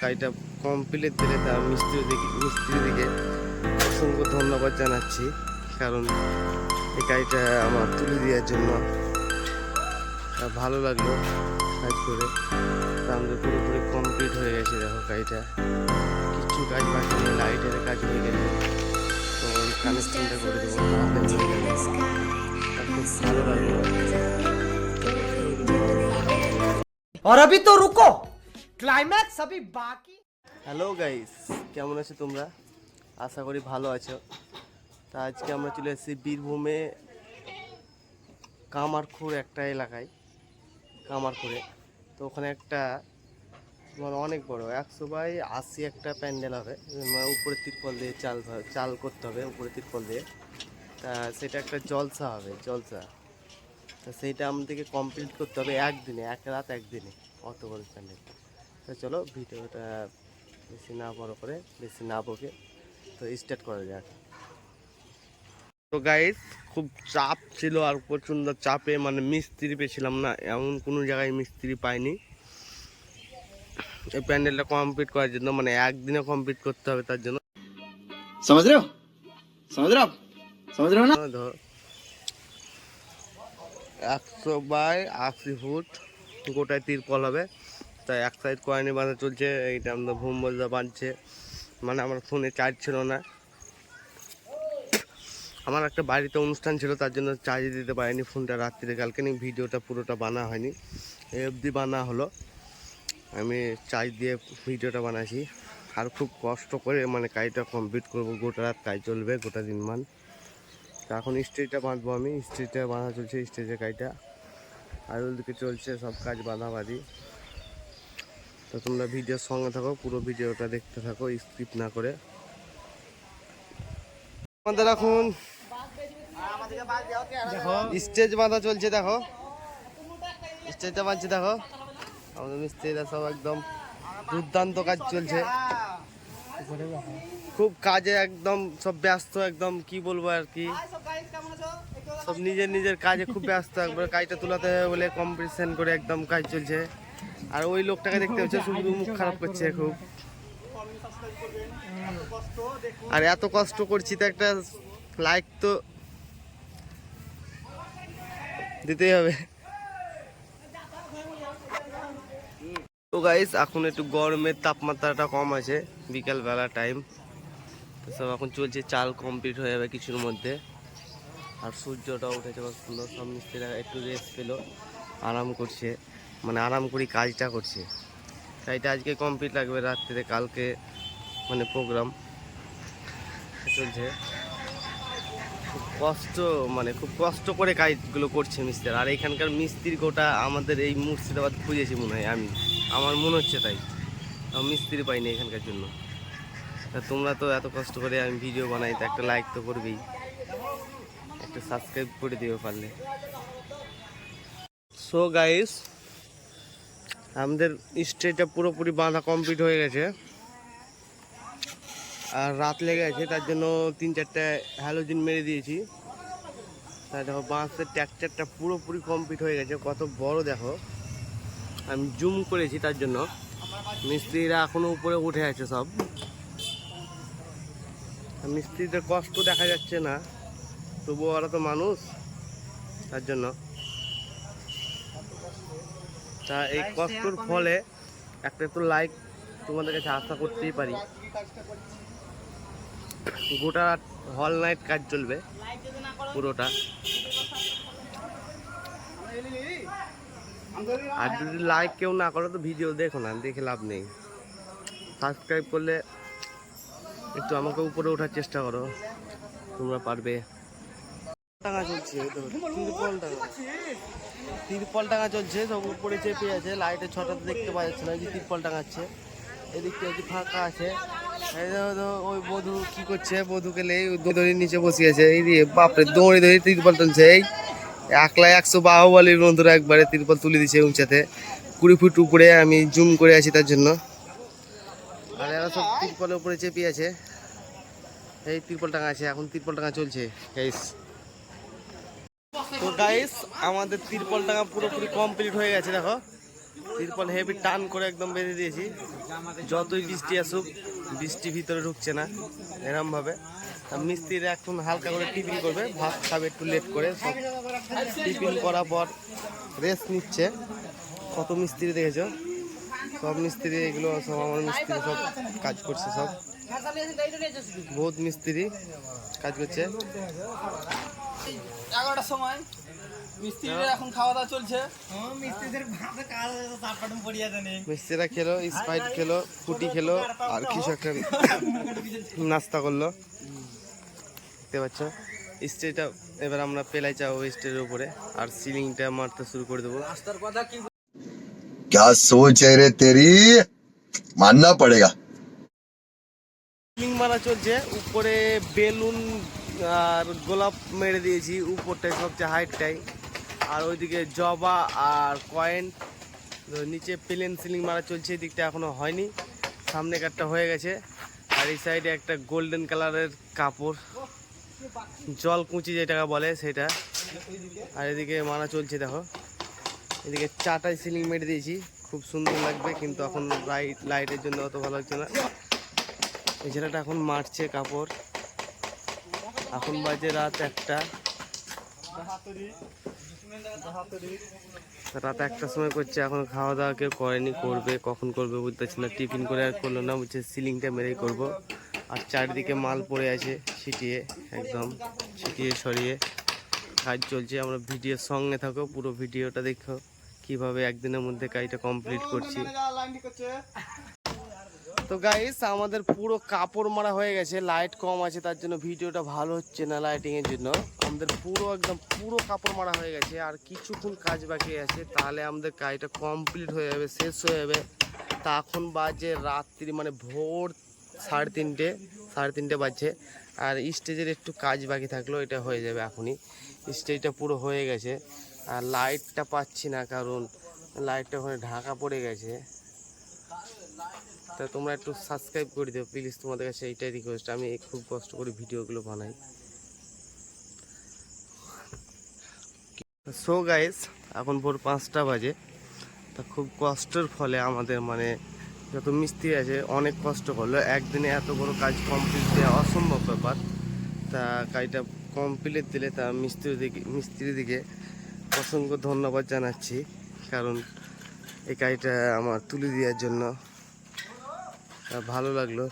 কাজটা কমপ্লিট দিলে তার মিস্ত্রিদিকে অসংখ্য ধন্যবাদ জানাচ্ছি, কারণ এই কাজটা আমার তুলে দেওয়ার জন্য ভালো লাগলো কাজ করে। আমাদের পুরোপুরি কমপ্লিট হয়ে গেছে। দেখো কাজটা কিছু কাজ বাকি নেই, লাইটের কাজ হয়ে গেছে, তো কানেকশনটা করে দেবো, তাড়াতাড়ি হয়ে যাবে। খুব ভালো লাগলো। और अभी तो रुको, क्लाइमैक्स अभी बाकी। হ্যালো গাইস, কেমন আছো তোমরা? আশা করি ভালো আছো। তা আজকে আমরা চলে এসেছি বীরভূমে কামারখুর একটা এলাকায়, কামারখুরে। তো ওখানে একটা মানে অনেক বড় 100x80 একটা প্যান্ডেল হবে, মানে উপরে তিরপল দিয়ে চাল করতে হবে, উপরে তিরপল দিয়ে। তা সেটা একটা জলসা হবে, জলসা। তা সেইটা আমাদেরকে কমপ্লিট করতে হবে একদিনে, এক রাত একদিনে, অত বড় প্যান্ডেল। তো চলো ভিডিওটা বেশি না বড় করে, বেশি না বকে, তো স্টার্ট করা যাক। তো গাইস, খুব চাপ ছিল, আর প্রচণ্ড চাপে মানে মিস্ত্রি পেয়েছিলাম না, এমন কোনো জায়গায় মিস্ত্রি পাইনি এই প্যান্ডেলটা কমপ্লিট করার জন্য। মানে একদিনে কমপ্লিট করতে হবে, তার জন্য समझ रहे हो ना? 100x80 ফুট গোটায় তিরপল হবে। তাই এক সাইড কয়েনি বাঁধা চলছে, এইটা আমাদের ভূমবলদা বাঁধছে। মানে আমার ফোনে চার্জ ছিল না, আমার একটা বাড়িতে অনুষ্ঠান ছিল, তার জন্য চার্জ দিতে পারিনি ফোনটা রাত্রিরে। কালকে নিয়ে ভিডিওটা পুরোটা বানা হয়নি, এই অবধি বানা হলো। আমি চার্জ দিয়ে ভিডিওটা বানাইছি, আর খুব কষ্ট করে মানে কাজটা কমপ্লিট করবো। গোটা রাত কাজ চলবে, গোটা দিন মান। তো এখন স্টেজটা বাঁধবো আমি, স্টেজটা বাঁধা চলছে, স্টেজের কাজটা। আর ওদিকে চলছে সব কাজ বাঁধাবাঁধি। তো তোমরা ভিডিওর সঙ্গে থাকো, পুরো ভিডিওটা দেখতে থাকো, স্কিপ না করে। আমাদের এখন স্টেজ বাঁধা চলছে, দেখো স্টেজটা বাঁধছে, দেখো আমাদের মিস্ত্রিরা সব একদম দুর্দান্ত কাজ চলছে, খুব কাজে একদম সব ব্যস্ত, একদম কি বলবো আর কি, সব নিজের নিজের কাজে খুব ব্যস্ত। একবার কাজটা তুলাতে হবে বলে কম্পিটিশন করে একদম কাজ চলছে। আর ওই লোকটাকে দেখতে হচ্ছে, শুধু মুখ খারাপ করছে খুব। আর এত কষ্ট করছি তো একটা লাইক তো দিতেই হবে। তো গাইস, এখন একটু গরমের তাপমাত্রাটা কম আছে, বিকালবেলা টাইম। তো সব এখন চলছে, চাল কমপ্লিট হয়ে যাবে কিছুর মধ্যে। আর সূর্যটাও উঠেছে খুব সুন্দর, সব মিস্ত্রিরা একটু রেস্ট পেলো, আরাম করছে, মানে আরাম করি কাজটা করছে। কাজটা আজকে কমপ্লিট লাগবে রাত্রিতে, কালকে মানে প্রোগ্রাম চলছে। খুব কষ্ট, মানে খুব কষ্ট করে কাজগুলো করছে মিস্ত্রি। আর এখানকার মিস্ত্রি গোটা আমাদের এই মুর্শিদাবাদ খুঁজেছি মনে হয় আমি, আমার মনে হচ্ছে তাই। মিস্ত্রি পাইনি এখানকার জন্য। তা তোমরা তো এত কষ্ট করে আমি ভিডিও বানাই, তো একটা লাইক তো করবেই, একটা সাবস্ক্রাইব করে দিও পারলে। সো গাইস, আমাদের স্টেজটা পুরোপুরি বাঁধা কমপ্লিট হয়ে গেছে, আর রাত লেগে গেছে, তার জন্য 3-4টা হ্যালোজিন মেরে দিয়েছি। তাই দেখো বাঁশের ট্যাকচারটা পুরোপুরি কমপ্লিট হয়ে গেছে, কত বড় দেখো, আমি জুম করেছি তার জন্য। মিস্ত্রিরা এখনো উপরে উঠে আছে সব, মিস্ত্রিদের কষ্ট দেখা যাচ্ছে না, তবুও ওরা তো মানুষ, তার জন্য। তা এই কষ্টর ফলে একটা একটু লাইক তোমাদের কাছে আশা করতেই পারি। গোটা হল নাইট কাজ চলবে পুরোটা। আর যদি লাইক কেউ না করো তো ভিডিও দেখো না, দেখে লাভ নেই। সাবস্ক্রাইব করলে একটু আমাকে উপরে ওঠার চেষ্টা করো, তোমরা পারবে। টাকা চলছে, তিরপল টাকা চলছে, সব উপরে চেপে আছে, লাইটের ছটাতে দেখতে পাওয়া যাচ্ছে না, যে তিরপল টাঙাচ্ছে। এদিকটা একটু ফাঁকা আছে। ওই বধূ কি করছে, বধূকে দড়ির নিচে বসিয়েছে, এই দিয়ে বাপরে দড়ি ধরে তিরপল টানছে। এই 100 বাহুবলীর বন্ধুরা একবারে তিরপল তুলে দিচ্ছে উঁচাতে, 20 ফুট উপরে। আমি জুম করে আছি তার জন্য। আর এরা সব তিরপলের উপরে চেপে আছে, এই তিরপল টাঙা আছে, এখন তিরপল টাঙা চলছে গাইস। তো গাইস, আমাদের তিরপল টাঙা পুরোপুরি কমপ্লিট হয়ে গেছে, দেখো তিরপল হেভি টান করে একদম বেঁধে দিয়েছি, যতই বৃষ্টি আসুক বৃষ্টি ভিতরে ঢুকছে না এরম ভাবে। আর মিস্ত্রিরা এখন হালকা করে টিফিন করবে, ভাত খাবে একটু লেট করে, সব টিফিন করার পর রেস্ট নিচ্ছে। কত মিস্ত্রি দেখেছো, সব মিস্ত্রি এগুলো সব আমার মিস্ত্রি সব কাজ করছে, সব বহুত মিস্ত্রি কাজ করছে। 11টার সময় মিস্ত্রিরা এখন খাওয়া দাওয়া চলছে। মিস্ত্রিরা খেলো, স্প্রাইট খেলো, ফুটি খেলো, আর কিছু একটা নাস্তা করলো। দেখতে পাচ্ছ স্টেজটা এবার আমরা পেলাই যাবো স্টেজের উপরে, আর সিলিংটা মারতে শুরু করে দেবো। রাস্তার কথা কি क्या सोच है रे तेरी, मानना पड़ेगा। সিলিং মারা চলছে, উপরে বেলুন আর গোলাপ মেরে দিয়েছি উপরটায় সবচেয়ে হাইটটাই, আর ওইদিকে জবা আর কয়েন। নিচে প্লেন সিলিং মারা চলছে, এই দিকটা এখনো হয়নি, সামনে কাটটা হয়ে গেছে। আর এই সাইডে একটা গোল্ডেন কালারের কাপড়, জল কুচি যেটাকে বলে সেটা। আর এদিকে মারা চলছে, দেখো এদিকে চাটাই সিলিং মেরে দিয়েছি, খুব সুন্দর লাগবে, কিন্তু এখন লাইটের জন্য অত ভালো লাগছে না। এই ছেলেটা এখন মারছে কাপড়, এখন বাজে রাত 1টা। রাত 1টার সময় করছে, এখন খাওয়া দাওয়া কেউ করেনি, করবে কখন করবে বুঝতে পারছি না। টিফিন করে আর করলো না, বলছে সিলিংটা মেরেই করব। আর চারিদিকে মাল পড়ে আছে ছিটিয়ে, একদম ছিটিয়ে সরিয়ে কাজ চলছে। আমরা ভিডিওর সঙ্গে থাকো, পুরো ভিডিওটা দেখো কিভাবে একদিনের মধ্যে কাজটা কমপ্লিট করছি। তো গাইস আমাদের পুরো কাপড় মারা হয়ে গেছে, লাইট কম আছে তার জন্য ভিডিওটা ভালো হচ্ছে না লাইটিং এর জন্য। আমাদের পুরো একদম পুরো কাপড় মারা হয়ে গেছে, আর কিছুক্ষণ কাজ বাকি আছে, তাহলে আমাদের কাজটা কমপ্লিট হয়ে যাবে, শেষ হয়ে যাবে। তা এখন বাজে রাত্রি মানে ভোর 3:30 বাজছে। আর স্টেজের একটু কাজ বাকি থাকলো, এটা হয়ে যাবে এখনই। স্টেজটা পুরো হয়ে গেছে, আর লাইটটা পাচ্ছি না, কারণ লাইটটা ওখানে ঢাকা পড়ে গেছে। তা তোমরা একটু সাবস্ক্রাইব করে দিও প্লিজ, তোমাদের কাছে এইটাই রিকোয়েস্ট। আমি খুব কষ্ট করে ভিডিওগুলো বানাই। সো গাইস এখন ভোর 5টা বাজে। তা খুব কষ্টের ফলে আমাদের মানে যত মিস্ত্রি আছে অনেক কষ্ট করলো, একদিনে এত বড় কাজ কমপ্লিট দেওয়া অসম্ভব ব্যাপার। তা কাজটা কমপ্লিট দিলে তা মিস্ত্রিদিকে অসংখ্য ধন্যবাদ জানাচ্ছি, কারণ এই কাজটা আমার তুলে দেওয়ার জন্য। ভালো লাগলো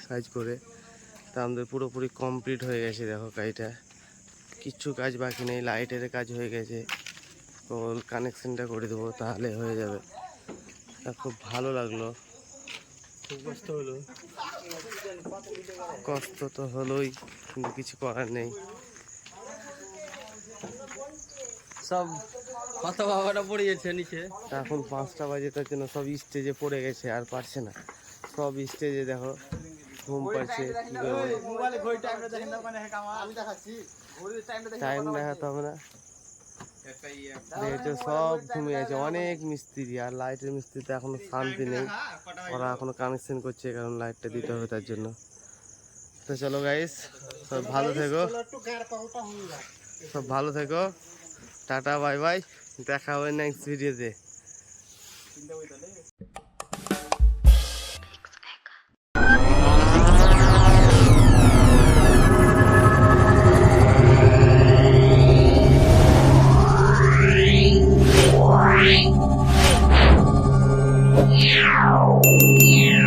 কাজ করে। তা আমাদের পুরোপুরি কমপ্লিট হয়ে গেছে, দেখো কাজটা কিচ্ছু কাজ বাকি নেই, লাইটের কাজ হয়ে গেছে, কানেকশনটা করে দেবো তাহলে হয়ে যাবে। তা খুব ভালো লাগলো, খুব কষ্ট হলো, কষ্ট তো হলোই, কিন্তু কিছু করার নেই। সব মাথা বাবাটা পড়ে যাচ্ছে নিচে। তা এখন 5টা বাজে, তার জন্য সব স্টেজে পড়ে গেছে, আর পারছে না। সব স্টেজে দেখো ঘুম পাচ্ছে, টাইম দেখাতে হবে না, দেখেছো সব ঘুমিয়ে আছে। অনেক মিস্ত্রি, আর লাইটের মিস্ত্রিতে এখনো শান্তি নেই, ওরা এখনো কানেকশন করছে, কারণ লাইটটা দিতে হবে তার জন্য। তো চলো গাইস, সব ভালো থেকো, সব ভালো থেকো, টাটা বাই বাই, দেখা হবে নেক্সট ভিডিওতে। Yeah.